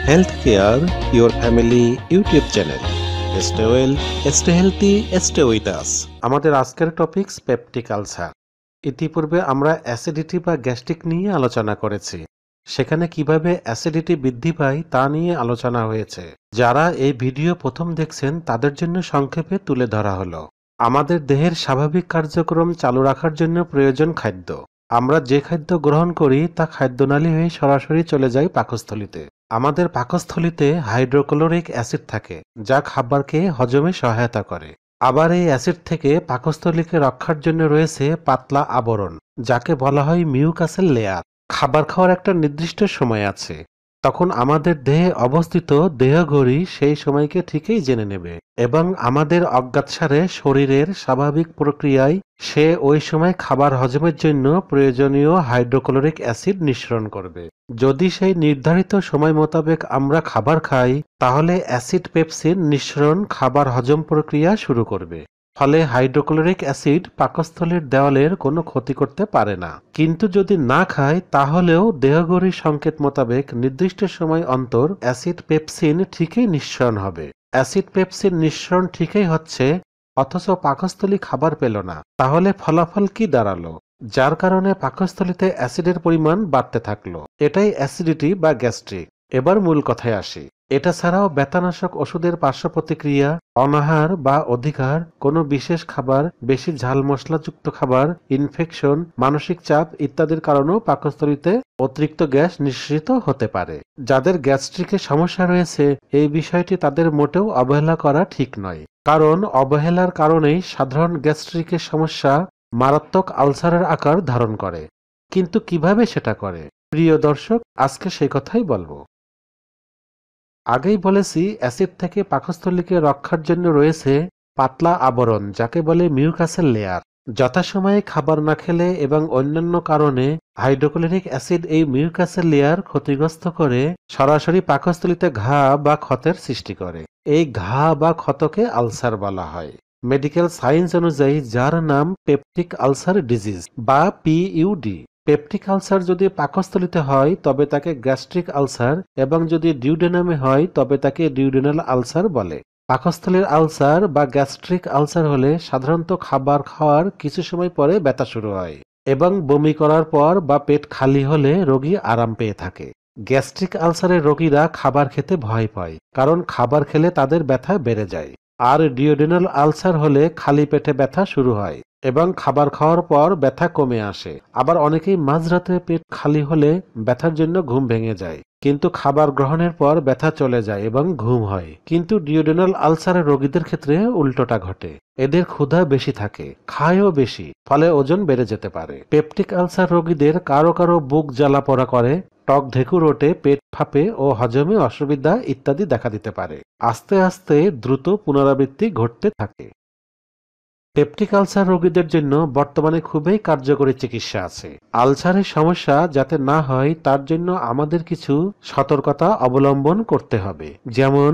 Health care your family YouTube channel. Stay well, stay healthy, stay with us. আমাদের আজকের topics peptic ulcer. ইতিপূর্বে আমরা acidity বা gastric নিয়ে আলোচনা করেছি। সেখানে কিভাবে অ্যাসিডিটি বৃদ্ধি পায় তা নিয়ে আলোচনা হয়েছে। যারা এই ভিডিও প্রথম দেখছেন তাদের জন্য সংক্ষেপে তুলে ধরা হলো। আমাদের দেহের স্বাভাবিক কার্যক্রম চালু রাখার জন্য প্রয়োজন খাদ্য। আমরা যে খাদ্য গ্রহণ করি তা খাদ্যনালী হয়ে সরাসরি চলে যায় পাকস্থলীতে। আমাদের পাকস্থলীতে হাইড্রোক্লোরিক অ্যাসিড থাকে, যা খাবারকে হজমে সহায়তা করে। আবার এই অ্যাসিড থেকে পাকস্থলীকে রক্ষার জন্য রয়েছে পাতলা আবরণ, যাকে বলা হয় মিউকাসের লেয়ার। খাবার খাওয়ার একটা নির্দিষ্ট সময় আছে, তখন আমাদের দেহে অবস্থিত দেহঘড়ি সেই সময়কে ঠিকই জেনে নেবে এবং আমাদের অজ্ঞাতসারে শরীরের স্বাভাবিক প্রক্রিয়ায় সে ওই সময় খাবার হজমের জন্য প্রয়োজনীয় হাইড্রোক্লোরিক অ্যাসিড নিঃসরণ করবে। যদি সেই নির্ধারিত সময় মোতাবেক আমরা খাবার খাই, তাহলে অ্যাসিড পেপসিন নিঃসরণ খাবার হজম প্রক্রিয়া শুরু করবে। ফলে হাইড্রোক্লোরিক অ্যাসিড পাকস্থলীর দেওয়ালের কোনো ক্ষতি করতে পারে না। কিন্তু যদি না খায়, তাহলেও দেহঘড়ির সংকেত মোতাবেক নির্দিষ্ট সময় অন্তর অ্যাসিড পেপসিন ঠিকই নিঃসরণ হবে। অ্যাসিড পেপসিন নিঃসরণ ঠিকই হচ্ছে, অথচ পাকস্থলী খাবার পেল না। তাহলে ফলাফল কি দাঁড়ালো? যার কারণে পাকস্থলীতে অ্যাসিডের পরিমাণ বাড়তে থাকলো। এটাই অ্যাসিডিটি বা গ্যাস্ট্রিক। এবার মূল কথায় আসি। এটা ছাড়াও ব্যথানাশক ওষুধের পার্শ্ব প্রতিক্রিয়া, অনাহার বা অধিকার, কোনো বিশেষ খাবার, বেশি ঝাল মশলাযুক্ত খাবার, ইনফেকশন, মানসিক চাপ ইত্যাদির কারণেও পাকস্থলীতে অতিরিক্ত গ্যাস নিঃসৃত হতে পারে। যাদের গ্যাস্ট্রিকের সমস্যা রয়েছে, এই বিষয়টি তাদের মোটেও অবহেলা করা ঠিক নয়। কারণ অবহেলার কারণেই সাধারণ গ্যাস্ট্রিকের সমস্যা মারাত্মক আলসারের আকার ধারণ করে। কিন্তু কিভাবে সেটা করে? প্রিয় দর্শক, আজকে সেই কথাই বলবো। আগেই বলেছি, অ্যাসিড থেকে পাকস্থলীকে রক্ষার জন্য রয়েছে পাতলা আবরণ, যাকে বলে মিউকাসের লেয়ার। যথাসময়ে খাবার না খেলে এবং অন্যান্য কারণে হাইড্রোক্লোরিক অ্যাসিড এই মিউকাসের লেয়ার ক্ষতিগ্রস্ত করে সরাসরি পাকস্থলীতে ঘা বা ক্ষতের সৃষ্টি করে। এই ঘা বা ক্ষতকে আলসার বলা হয়। মেডিকেল সায়েন্স অনুযায়ী যার নাম পেপটিক আলসার ডিজিজ বা পিইউডি। পেপটিক আলসার যদি পাকস্থলীতে হয় তবে তাকে গ্যাস্ট্রিক আলসার, এবং যদি ডিউডেনামে হয় তবে তাকে ডিউডেনাল আলসার বলে। পাকস্থলীর আলসার বা গ্যাস্ট্রিক আলসার হলে সাধারণত খাবার খাওয়ার কিছু সময় পরে ব্যথা শুরু হয় এবং বমি করার পর বা পেট খালি হলে রোগী আরাম পেয়ে থাকে। গ্যাস্ট্রিক আলসারের রোগীরা খাবার খেতে ভয় পায়, কারণ খাবার খেলে তাদের ব্যথা বেড়ে যায়। আর ডিওডেনাল আলসার হলে খালি পেটে ব্যথা শুরু হয় এবং খাবার খাওয়ার পর ব্যথা কমে আসে। আবার অনেকেই মাঝরাতে পেট খালি হলে ব্যথার জন্য ঘুম ভেঙে যায়, কিন্তু খাবার গ্রহণের পর ব্যথা চলে যায় এবং ঘুম হয়। কিন্তু ডিওডেনাল আলসারের রোগীদের ক্ষেত্রে উল্টোটা ঘটে। এদের ক্ষুধা বেশি থাকে, খায়ও বেশি, ফলে ওজন বেড়ে যেতে পারে। পেপটিক আলসার রোগীদের কারো কারো বুক জ্বালা পোড়া করে, টক ঢেকুর ওঠে, পেট ফাঁপে ও হজমে অসুবিধা ইত্যাদি দেখা দিতে পারে। আস্তে আস্তে দ্রুত পুনরাবৃত্তি ঘটতে থাকে। পেপটিক আলসার রোগীদের জন্য বর্তমানে খুবই কার্যকরী চিকিৎসা আছে। আলসারের সমস্যা যাতে না হয় তার জন্য আমাদের কিছু সতর্কতা অবলম্বন করতে হবে। যেমন,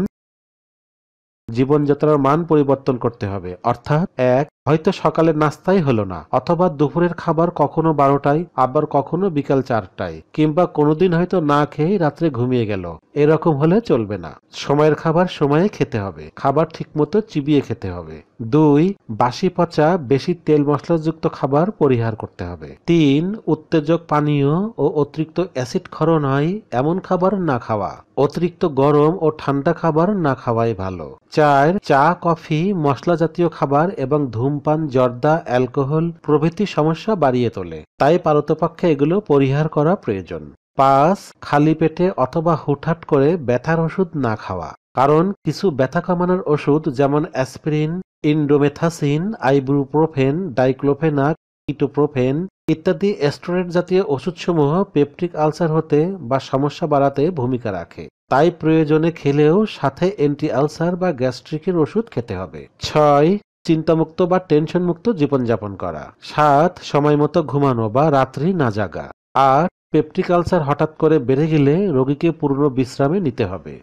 জীবনযাত্রার মান পরিবর্তন করতে হবে। অর্থাৎ, এক, হয়তো সকালের নাস্তাই হলো না, অথবা দুপুরের খাবার কখনো 12টায়, আবার কখনো বিকাল 4টায়, কিংবা কোনোদিন হয়তো না খেয়ে রাত্রে ঘুমিয়ে গেল। এরকম হলে চলবে না। সময়ের খাবার সময়ে খেতে হবে। খাবার ঠিকমতো চিবিয়ে খেতে হবে। 2, বাসি পচা বেশি তেল মশলাযুক্ত খাবার পরিহার করতে হবে। 3, উত্তেজক পানীয় ও অতিরিক্ত অ্যাসিড ক্ষরণ হয় এমন খাবার না খাওয়া। অতিরিক্ত গরম ও ঠান্ডা খাবার না খাওয়াই ভালো। 4, চা, কফি, মশলা জাতীয় খাবার এবং ধূমপান, জর্দা, অ্যালকোহল প্রভৃতি সমস্যা বাড়িয়ে তোলে। তাই পারতপক্ষে এগুলো পরিহার করা প্রয়োজন। 5, খালি পেটে অথবা হুটহাট করে ব্যথার ওষুধ না খাওয়া। কারণ কিছু ব্যথা কমানোর ওষুধ যেমন অ্যাসপিরিন, ইনডোমেথাসিন, আইবুপ্রোফেন, ডাইক্লোফেনাক, ইটোপ্রোফেন ইত্যাদি স্টেরয়েড জাতীয় ওষুধসমূহ পেপটিক আলসার হতে বা সমস্যা বাড়াতে ভূমিকা রাখে। তাই প্রয়োজনে খেলেও সাথে অ্যান্টি আলসার বা গ্যাস্ট্রিকের ওষুধ খেতে হবে। 6, চিন্তামুক্ত বা টেনশনমুক্ত জীবনযাপন করা। 7, সময়মতো ঘুমানো বা রাত্রি না জাগা। 8, পেপটিক আলসার হঠাৎ করে বেড়ে গেলে রোগীকে পূর্ণ বিশ্রামে নিতে হবে।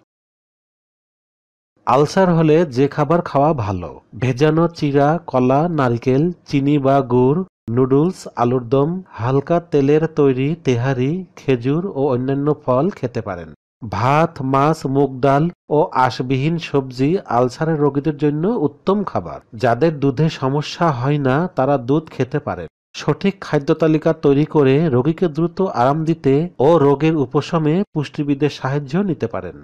আলসার হলে যে খাবার খাওয়া ভালো: ভেজানো চিড়া, কলা, নারকেল, চিনি বা গুড়, নুডলস, আলুর দম, হালকা তেলের তৈরি তেহারি, খেজুর ও অন্যান্য ফল খেতে পারেন। ভাত, মাছ, মুগ ডাল ও আঁশবিহীন সবজি আলসারের রোগীদের জন্য উত্তম খাবার। যাদের দুধে সমস্যা হয় না তারা দুধ খেতে পারেন। সঠিক খাদ্য তালিকা তৈরি করে রোগীকে দ্রুত আরাম দিতে ও রোগের উপশমে পুষ্টিবিদের সাহায্য নিতে পারেন।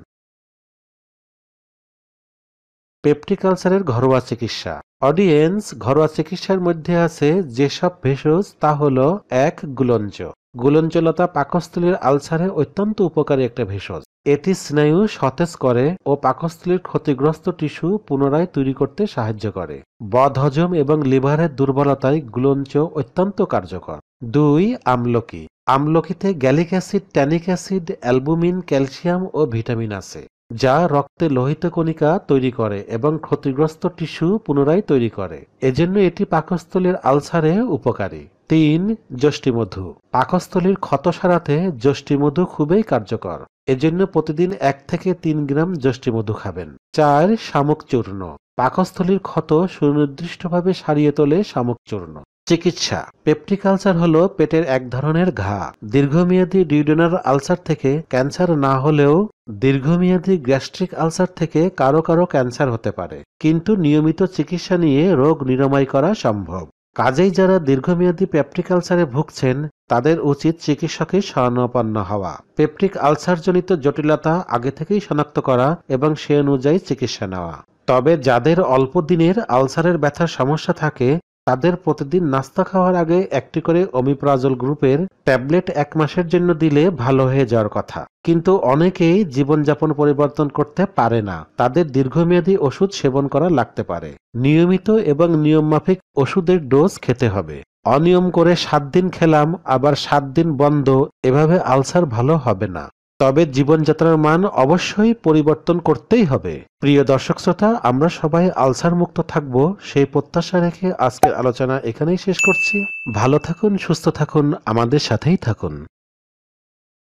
পেপটিক আলসারের ঘরোয়া চিকিৎসা। অডিয়েন্স, ঘরোয়া চিকিৎসার মধ্যে আছে যেসব ভেষজ তা হল: ১. গুলঞ্চ। গুলঞ্চলতা পাকস্থলীর আলসারে অত্যন্ত উপকারী একটা ভেষজ। এটি স্নায়ু সতেজ করে ও পাকস্থলীর ক্ষতিগ্রস্ত টিস্যু পুনরায় তৈরি করতে সাহায্য করে। বদহজম এবং লিভারের দুর্বলতায় গুলঞ্চ অত্যন্ত কার্যকর। ২. আমলকি। আমলকিতে gallic acid, tannic acid, albumin, calcium ও ভিটামিন আছে, যা রক্তে লোহিত কণিকা তৈরি করে এবং ক্ষতিগ্রস্ত টিস্যু পুনরায় তৈরি করে। এজন্য এটি পাকস্থলীর আলসারে উপকারী। ৩. যষ্টিমধু। পাকস্থলীর ক্ষত সারাতে যষ্টিমধু খুবই কার্যকর। এজন্য প্রতিদিন ১ থেকে ৩ গ্রাম যষ্টিমধু খাবেন। ৪. শামুক চূর্ণ। পাকস্থলীর ক্ষত সুনির্দিষ্টভাবে সারিয়ে তোলে শামুক চূর্ণ। চিকিৎসা। পেপটিক আলসার হল পেটের এক ধরনের ঘা। দীর্ঘমেয়াদী ডিউডেনাল আলসার থেকে ক্যান্সার না হলেও দীর্ঘমেয়াদী গ্যাস্ট্রিক আলসার থেকে কারো কারো ক্যান্সার হতে পারে, কিন্তু নিয়মিত চিকিৎসা নিয়ে রোগ নিরাময় করা সম্ভব। কাজেই যারা দীর্ঘমেয়াদী পেপটিক আলসারে ভুগছেন তাদের উচিত চিকিৎসকের শরণাপন্ন হওয়া, পেপটিক আলসারজনিত জটিলতা আগে থেকেই শনাক্ত করা এবং সে অনুযায়ী চিকিৎসা নেওয়া। তবে যাদের অল্প দিনের আলসারের ব্যথার সমস্যা থাকে তাদের প্রতিদিন নাস্তা খাওয়ার আগে একটি করে ওমিপ্রাজল গ্রুপের ট্যাবলেট ১ মাসের জন্য দিলে ভালো হয়ে যাওয়ার কথা। কিন্তু অনেকেই জীবনযাপন পরিবর্তন করতে পারে না, তাদের দীর্ঘমেয়াদী ওষুধ সেবন করা লাগতে পারে। নিয়মিত এবং নিয়মমাফিক ওষুধের ডোজ খেতে হবে। অনিয়ম করে ৭ দিন খেলাম আবার ৭ দিন বন্ধ, এভাবে আলসার ভালো হবে না। তবে জীবনযাত্রার মান অবশ্যই পরিবর্তন করতেই হবে। প্রিয় দর্শক শ্রোতা, আমরা সবাই আলসার মুক্ত থাকব সেই প্রত্যাশা রেখে আজকের আলোচনা এখানেই শেষ করছি। ভালো থাকুন, সুস্থ থাকুন, আমাদের সাথেই থাকুন।